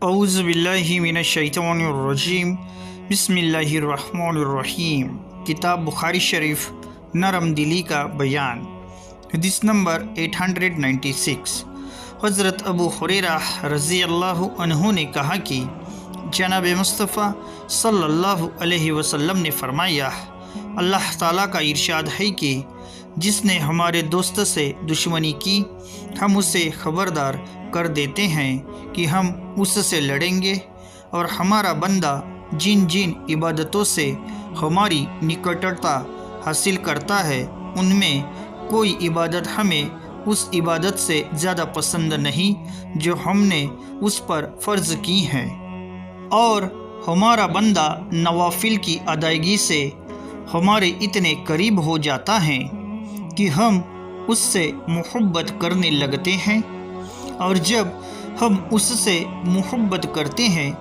اعوذ باللہ من الشیطان الرجیم بسم اللہ الرحمن الرحیم۔ کتاب بخاری شریف نرم دلی کا بیان، حدیث نمبر 896۔ حضرت ابو ہریرہ رضی اللہ عنہ نے کہا کہ جناب مصطفیٰ صلی اللہ علیہ وسلم نے فرمایا، اللہ تعالیٰ کا ارشاد ہے کہ جس نے ہمارے دوست سے دشمنی کی ہم اسے خبردار کر دیتے ہیں کہ ہم اس سے لڑیں گے، اور ہمارا بندہ جن جن عبادتوں سے ہماری نکٹتا حاصل کرتا ہے ان میں کوئی عبادت ہمیں اس عبادت سے زیادہ پسند نہیں جو ہم نے اس پر فرض کی ہے، اور ہمارا بندہ نوافل کی ادائیگی سے ہمارے اتنے قریب ہو جاتا ہے کہ ہم اس سے محبت کرنے لگتے ہیں، اور جب ہم اس سے محبت کرتے ہیں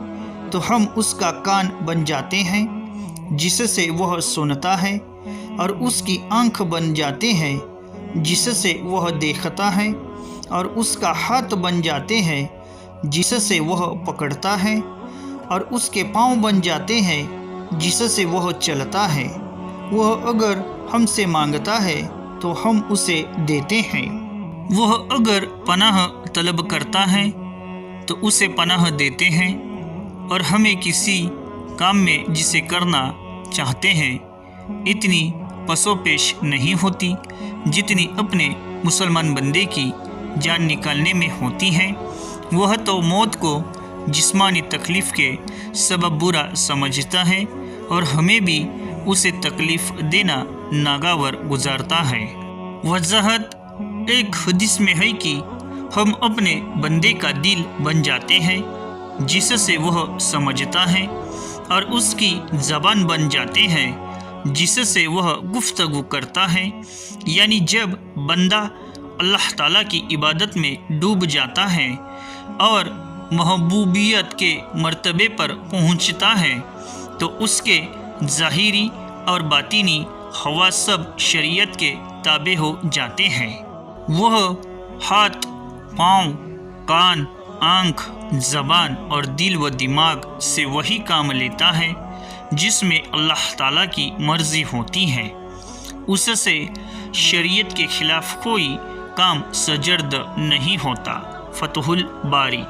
تو ہم اس کا کان بن جاتے ہیں جس سے وہ سنتا ہے، اور اس کی آنکھ بن جاتے ہیں جس سے وہ دیکھتا ہے، اور اس کا ہاتھ بن جاتے ہیں جس سے وہ پکڑتا ہے، اور اس کے پاؤں بن جاتے ہیں جس سے وہ چلتا ہے۔ وہ اگر ہم سے مانگتا ہے تو ہم اسے دیتے ہیں، وہ اگر پناہ طلب کرتا ہے تو اسے پناہ دیتے ہیں، اور ہمیں کسی کام میں جسے کرنا چاہتے ہیں اتنی پسو پیش نہیں ہوتی جتنی اپنے مسلمان بندے کی جان نکالنے میں ہوتی ہے۔ وہ تو موت کو جسمانی تکلیف کے سبب برا سمجھتا ہے، اور ہمیں بھی اسے تکلیف دینا ناگوار گزارتا ہے۔ وضاحت ایک حدیث میں ہے کہ ہم اپنے بندے کا دل بن جاتے ہیں جس سے وہ سمجھتا ہے، اور اس کی زبان بن جاتے ہیں جس سے وہ گفتگو کرتا ہے۔ یعنی جب بندہ اللہ تعالیٰ کی عبادت میں ڈوب جاتا ہے اور محبوبیت کے مرتبے پر پہنچتا ہے تو اس کے ظاہری اور باطنی خواص سب شریعت کے تابع ہو جاتے ہیں۔ وہ ہاتھ، پاؤں، کان، آنکھ، زبان اور دل و دماغ سے وہی کام لیتا ہے جس میں اللہ تعالیٰ کی مرضی ہوتی ہے، اس سے شریعت کے خلاف کوئی کام سرزد نہیں ہوتا۔ فتح الباری۔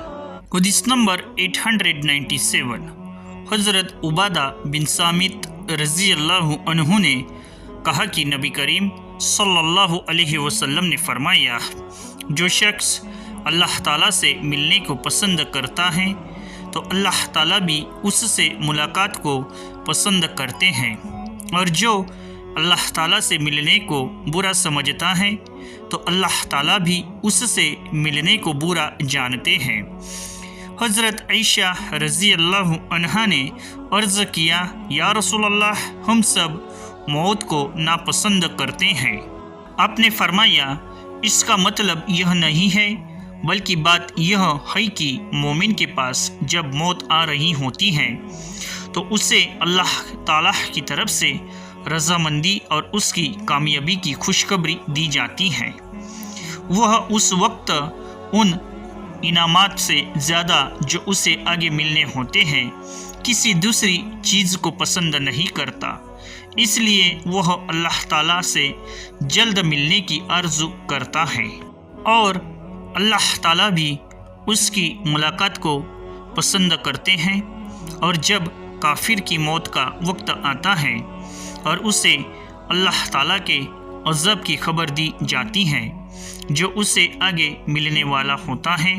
حدیث نمبر 897۔ حضرت عبادہ بن صامت رضی اللہ عنہ نے کہا کہ نبی کریم صلی اللہ علیہ وسلم نے فرمایا، جو شخص اللہ تعالیٰ سے ملنے کو پسند کرتا ہے تو اللہ تعالیٰ بھی اس سے ملاقات کو پسند کرتے ہیں، اور جو اللہ تعالیٰ سے ملنے کو برا سمجھتا ہے تو اللہ تعالیٰ بھی اس سے ملنے کو برا جانتے ہیں۔ حضرت عائشہ رضی اللہ عنہا نے عرض کیا، یا رسول اللہ، ہم سب موت کو ناپسند کرتے ہیں۔ آپ نے فرمایا، اس کا مطلب یہ نہیں ہے، بلکہ بات یہ ہے کہ مومن کے پاس جب موت آ رہی ہوتی ہے تو اسے اللہ تعالیٰ کی طرف سے رضامندی اور اس کی کامیابی کی خوشخبری دی جاتی ہے۔ وہ اس وقت ان انعامات سے زیادہ جو اسے آگے ملنے ہوتے ہیں کسی دوسری چیز کو پسند نہیں کرتا، اس لیے وہ اللہ تعالیٰ سے جلد ملنے کی آرزو کرتا ہے، اور اللہ تعالیٰ بھی اس کی ملاقات کو پسند کرتے ہیں۔ اور جب کافر کی موت کا وقت آتا ہے اور اسے اللہ تعالیٰ کے عذاب کی خبر دی جاتی ہے جو اسے آگے ملنے والا ہوتا ہے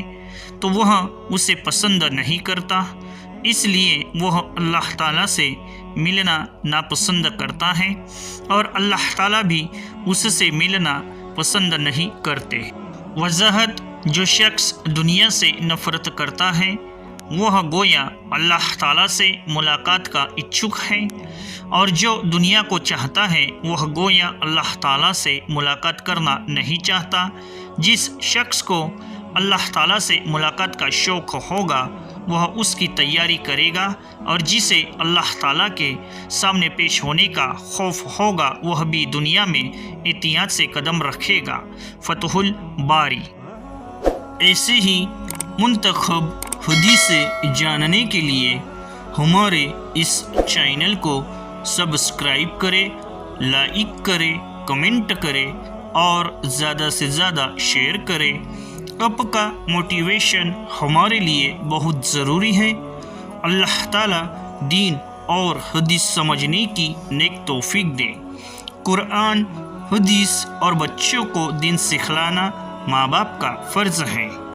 تو وہ اسے پسند نہیں کرتا، اس لیے وہ اللہ تعالیٰ سے ملنا ناپسند کرتا ہے، اور اللہ تعالیٰ بھی اس سے ملنا پسند نہیں کرتے۔ وضاحت، جو شخص دنیا سے نفرت کرتا ہے وہ گویا اللہ تعالیٰ سے ملاقات کا اچھک ہے، اور جو دنیا کو چاہتا ہے وہ گویا اللہ تعالیٰ سے ملاقات کرنا نہیں چاہتا۔ جس شخص کو اللہ تعالیٰ سے ملاقات کا شوق ہوگا وہ اس کی تیاری کرے گا، اور جسے اللہ تعالیٰ کے سامنے پیش ہونے کا خوف ہوگا وہ بھی دنیا میں احتیاط سے قدم رکھے گا۔ فتح الباری۔ ایسے ہی منتخب حدیث جاننے کے لیے ہمارے اس چینل کو سبسکرائب کرے، لائک کرے، کمنٹ کرے اور زیادہ سے زیادہ شیئر کرے۔ آپ کا موٹیویشن ہمارے لیے بہت ضروری ہے۔ اللہ تعالیٰ دین اور حدیث سمجھنے کی نیک توفیق دے۔ قرآن، حدیث اور بچوں کو دین سکھلانا ماں باپ کا فرض ہے۔